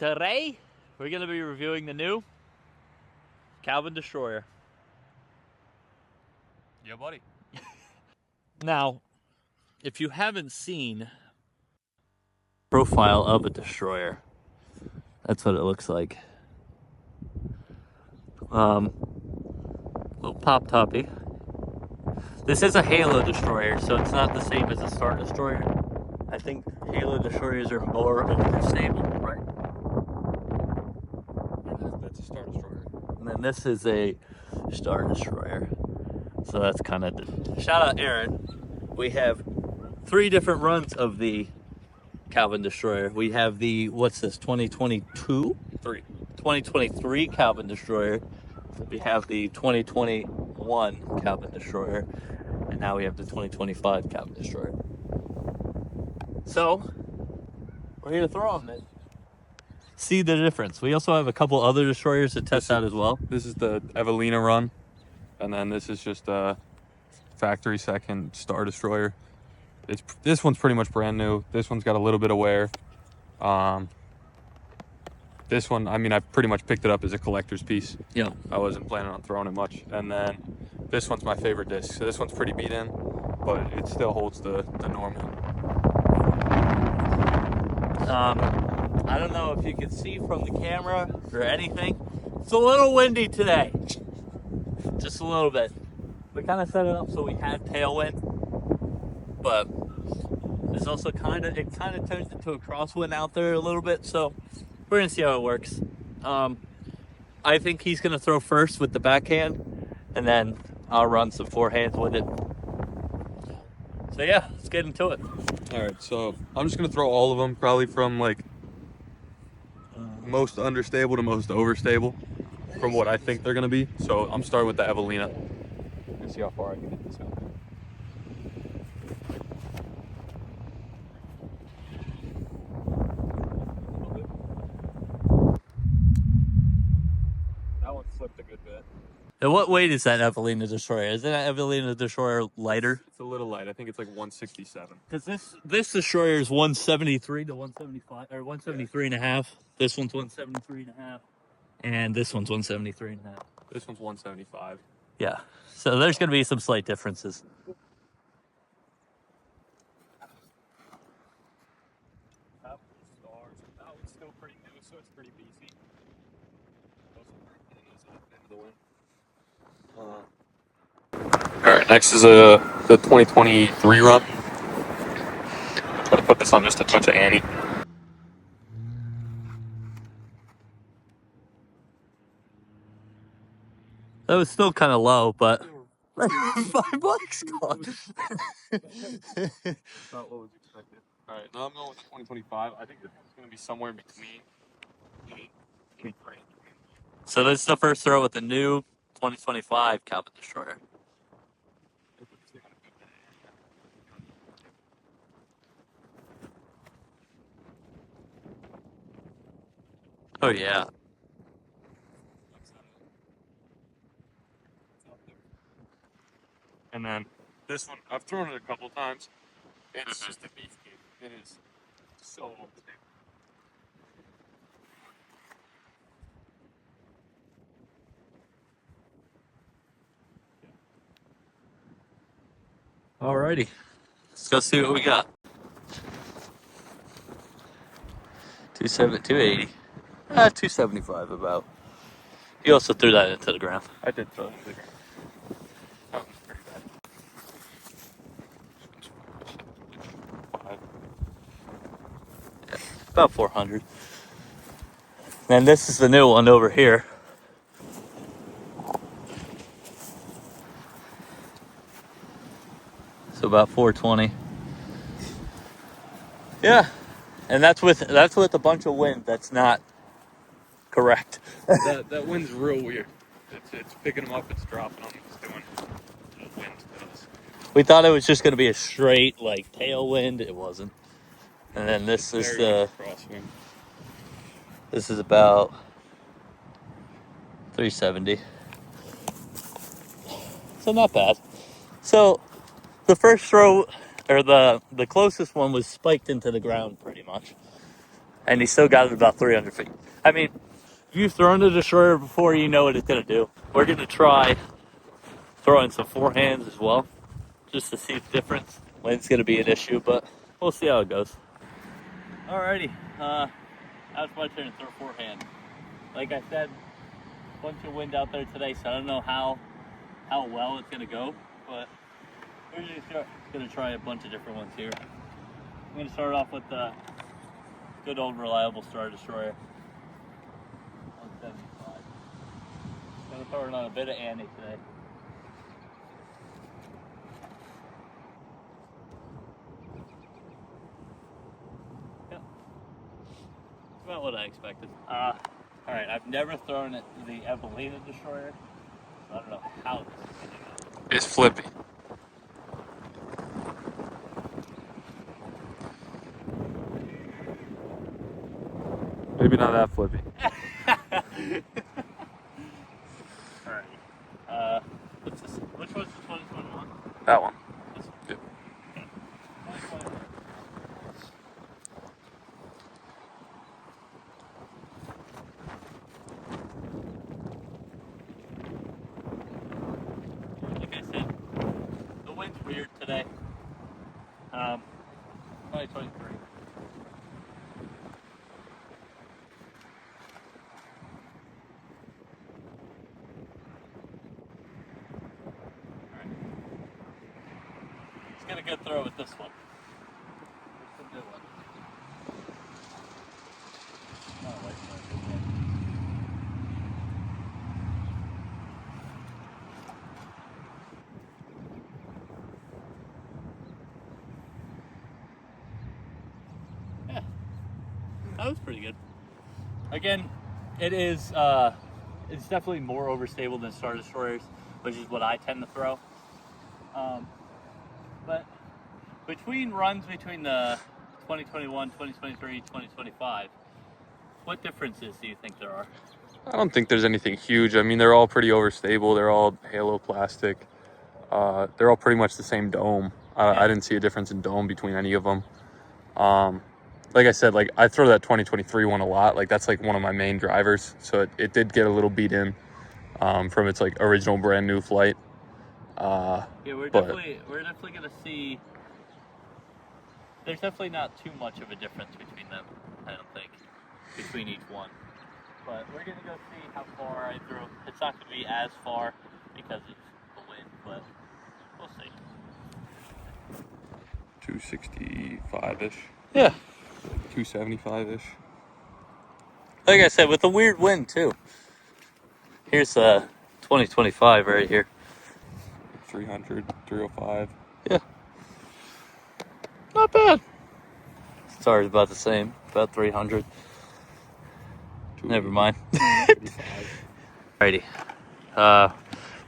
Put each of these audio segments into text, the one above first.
Today, we're going to be reviewing the new Calvin Destroyer. Yeah, buddy. Now, if you haven't seen profile of a Destroyer, that's what it looks like. Little pop toppy. This is a Halo Destroyer, so it's not the same as a Star Destroyer. I think Halo Destroyers are more overstable, right? That's a Star Destroyer. And then this is a Star Destroyer. So that's kind of... Shout out Aaron. We have 3 different runs of the Calvin Destroyer. We have the, what's this, 2023 Calvin Destroyer. We have the 2021 Calvin Destroyer. And now we have the 2025 Calvin Destroyer. So, we're here to throw them and see the difference. We also have a couple other Destroyers to test out as well. This is the Evelina run. And then this is just a factory second Star Destroyer. This one's pretty much brand new. This one's got a little bit of wear. This one, I mean, I pretty much picked it up as a collector's piece. Yeah. I wasn't planning on throwing it much. And then this one's my favorite disc. So this one's pretty beat in, but it still holds the normal. I don't know if you can see from the camera or anything. It's a little windy today. Just a little bit. We kind of set it up so we had tailwind, but there's also it kind of turns into a crosswind out there a little bit, so we're gonna see how it works. I think he's gonna throw first with the backhand, and then I'll run some forehands with it. So yeah, let's get into it. All right, so I'm just gonna throw all of them, probably from like most understable to most overstable, from what I think they're gonna be. So I'm starting with the Evelina. Let's see how far I can get this guy. That one slipped a good bit. And what weight is that Evelina Destroyer? Isn't that Evelina Destroyer lighter? It's a little light. I think it's like 167. Because this Destroyer is 173 to 175, or 173 and a half. This one's 173 and a half. And this one's 173 and a half. This one's 175. Yeah. So there's going to be some slight differences. That one's still pretty new, so it's pretty beefy. Alright, next is the 2023 run. Try to put this on just a touch of Annie. That was still kind of low, but $5 gone. Not what was expected. Alright, now I'm going with the 2025. I think it's going to be somewhere in between. So this is the first throw with the new 2025 Calvin Destroyer. Oh yeah. And then this one, I've thrown it a couple times. It's just a beef cube. It is so old. Alrighty. Let's go see what we got. 280. 275 about. You also threw that into the ground. I did throw it in the ground. That one's pretty bad. About 400. And this is the new one over here. So about 420. Yeah. And that's with a bunch of wind. That's not correct. That wind's real weird. It's picking them up, it's dropping them, it's doing what wind does. We thought it was just going to be a straight like tailwind. It wasn't. And then this is the crosswind. This is about 370. So not bad. So the first throw, or the closest one, was spiked into the ground pretty much. and he still got it about 300 feet. I mean, if you've thrown a destroyer before, you know what it's going to do. We're going to try throwing some forehands as well, just to see the difference. Wind's going to be an issue, but we'll see how it goes. Alrighty, now it's my turn to throw forehand. Like I said, bunch of wind out there today, so I don't know how well it's going to go, but we're just going to try a bunch of different ones here. I'm going to start off with the good old reliable Star Destroyer. 175. Going to throw it on a bit of Annie today. Yep. About what I expected. Alright, I've never thrown it the Evelina Destroyer, so I don't know how this is going to go. It's flippy. Maybe not that flippy. Alright. What's this? Which one's the 2021? That one. This one. Yep. 2021. Like I said, the wind's weird today. 2023. Let's get a good throw with this one. What's the good one? Oh, wait, no, good one. Yeah, that was pretty good. Again, it is. It's definitely more overstable than Star Destroyers, which is what I tend to throw. But between runs between the 2021, 2023, 2025, what differences do you think there are? I don't think there's anything huge. I mean, they're all pretty overstable. They're all halo plastic. They're all pretty much the same dome. I didn't see a difference in dome between any of them. Like I said, like I throw that 2023 one a lot. Like that's like one of my main drivers. So it did get a little beat in from its like original brand new flight. Yeah, we're definitely gonna see. There's definitely not too much of a difference between them. I don't think between each one. But we're gonna go see how far I throw. It's not gonna be as far because of the wind, but we'll see. 265-ish. Yeah. 275-ish. Like I said, with the weird wind too. Here's 2025 right here. 300, 305. Yeah. Not bad. Sorry, about the same. About 300. Never mind. Alrighty. We're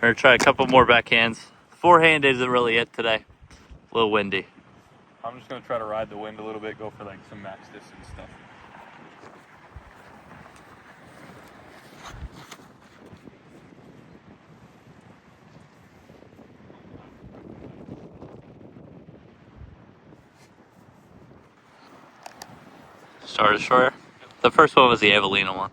gonna try a couple more backhands. Forehand isn't really it today. A little windy. I'm just gonna try to ride the wind a little bit, go for like some max distance stuff. Star Destroyer. The first one was the Evelina one.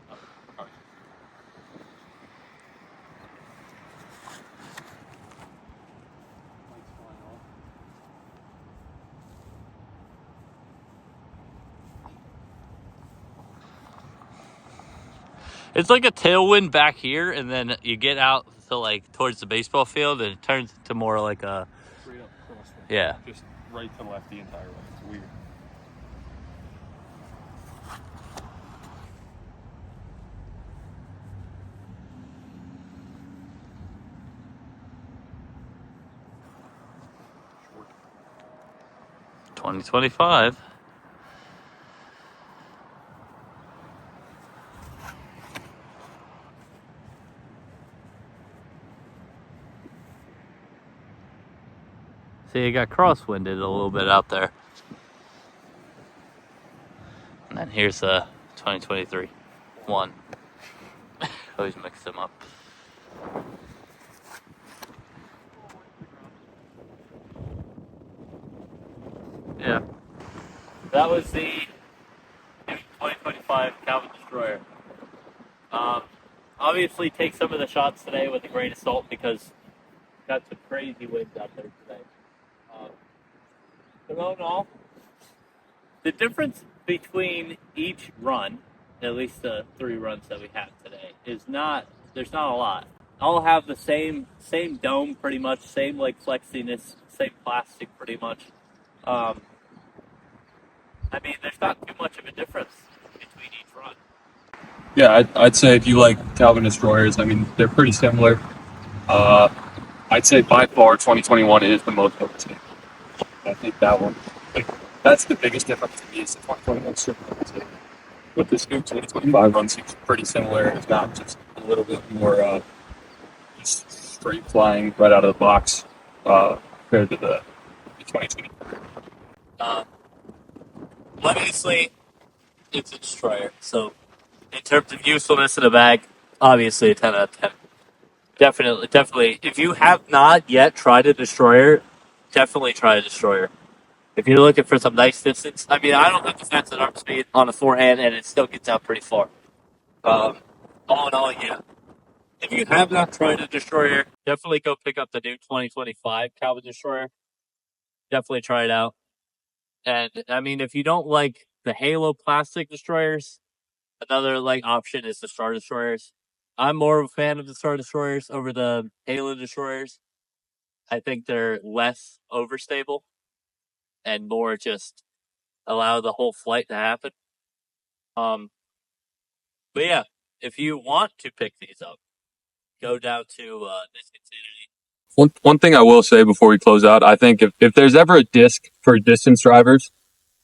It's like a tailwind back here, and then you get out to like towards the baseball field, and it turns into more like a. Straight up crosswind. Yeah. Just right to left the entire way. It's weird. Short. 2025. See, it got crosswinded a little bit out there. And then here's 2023. One. Always mix them up. Yeah. That was the 2023 2025 Calvin Destroyer. Obviously, take some of the shots today with a grain of salt because got some crazy winds out there today. But all in all, the difference between each run, at least the 3 runs that we have today, is not. There's not a lot. All have the same dome, pretty much, same like flexiness, same plastic, pretty much. I mean, there's not too much of a difference between each run. Yeah, I'd say if you like Calvin Destroyers, I mean, they're pretty similar. I'd say by far 2021 is the most overstable. I think that one, like, that's the biggest difference to me is the 2021 strip run. With this new 2025 run seems pretty similar. It's not just a little bit more just straight flying right out of the box compared to the 2020. Obviously, it's a destroyer. So, in terms of usefulness in a bag, obviously a 10 out of 10. Definitely. If you have not yet tried a destroyer, definitely try a destroyer. If you're looking for some nice distance, I mean, I don't have the fastest arm speed on a forehand, and it still gets out pretty far. All in all, yeah. If you have not tried a destroyer, definitely go pick up the new 2025 Calvin Destroyer. Definitely try it out. And I mean, if you don't like the Halo plastic destroyers, another like option is the Star Destroyers. I'm more of a fan of the Star Destroyers over the Halo Destroyers. I think they're less overstable and more just allow the whole flight to happen. But yeah, if you want to pick these up, go down to this Infinity. One thing I will say before we close out, I think if there's ever a disc for distance drivers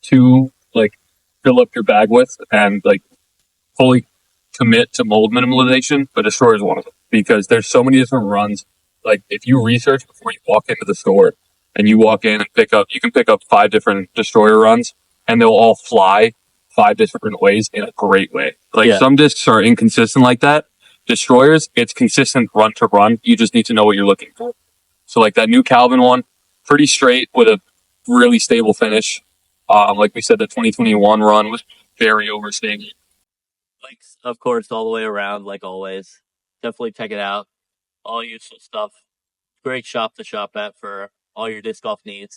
to like fill up your bag with and like fully commit to mold minimalization, the Destroyer is one of them because there's so many different runs. Like if you research before you walk into the store and you walk in and you can pick up 5 different Destroyer runs and they'll all fly 5 different ways in a great way. Like some discs are inconsistent like that. Destroyers, it's consistent run to run. You just need to know what you're looking for. So like that new Calvin one, pretty straight with a really stable finish. Like we said, the 2021 run was very overstable. Links, of course, all the way around, like always. Definitely check it out. All useful stuff. Great shop to shop at for all your disc golf needs.